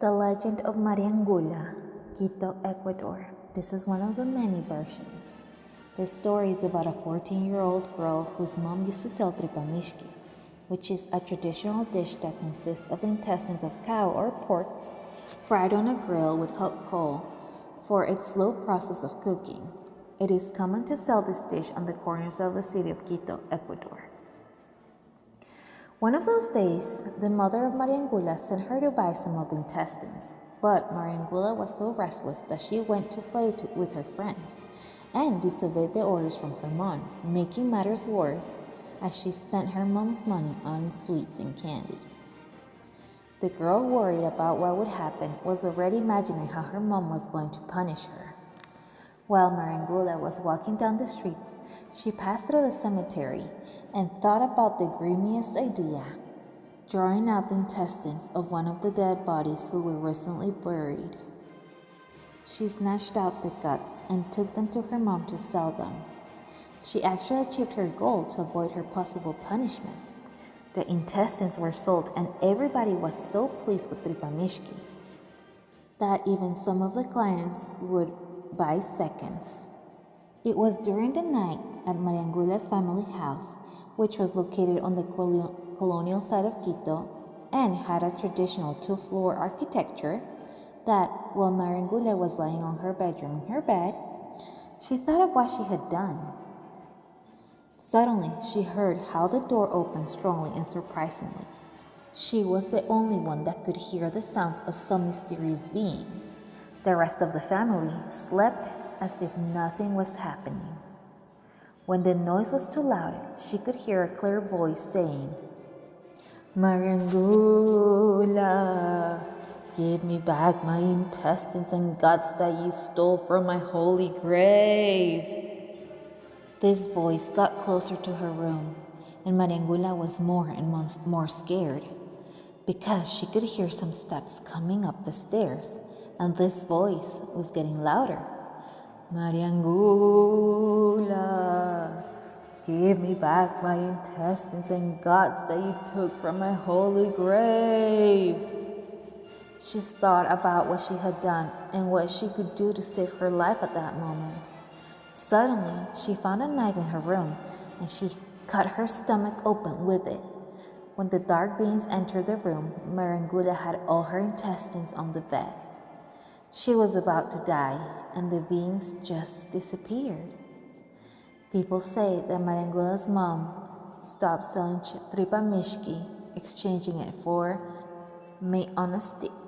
The Legend of Maria Angula, Quito, Ecuador. This is one of the many versions. This story is about a 14-year-old girl whose mom used to sell tripamishki, which is a traditional dish that consists of the intestines of cow or pork fried on a grill with hot coal for its slow process of cooking. It is common to sell this dish on the corners of the city of Quito, Ecuador. One of those days, the mother of Maria Angula sent her to buy some of the intestines, but Maria Angula was so restless that she went to play with her friends and disobeyed the orders from her mom, making matters worse as she spent her mom's money on sweets and candy. The girl, worried about what would happen, was already imagining how her mom was going to punish her. While Maria Angula was walking down the streets, she passed through the cemetery and thought about the grimiest idea, drawing out the intestines of one of the dead bodies who were recently buried. She snatched out the guts and took them to her mom to sell them. She actually achieved her goal to avoid her possible punishment. The intestines were sold and everybody was so pleased with tripamishki that even some of the clients would buy seconds. It was during the night at Maria Angula's family house, which was located on the colonial side of Quito and had a traditional two-floor architecture, that while Maria Angula was lying on her bedroom in her bed, she thought of what she had done. Suddenly, she heard how the door opened strongly and surprisingly. She was the only one that could hear the sounds of some mysterious beings. The rest of the family slept as if nothing was happening. When the noise was too loud, she could hear a clear voice saying, "Maria Angula, give me back my intestines and guts that you stole from my holy grave." This voice got closer to her room, and Maria Angula was more and more scared, because she could hear some steps coming up the stairs, and this voice was getting louder. "Maria Angula, give me back my intestines and guts that you took from my holy grave." She thought about what she had done and what she could do to save her life at that moment. Suddenly, she found a knife in her room and she cut her stomach open with it. When the dark beings entered the room, Maria Angula had all her intestines on the bed. She was about to die, and the beings just disappeared. People say that Maria Angula's mom stopped selling tripamishki, exchanging it for meat on a stick.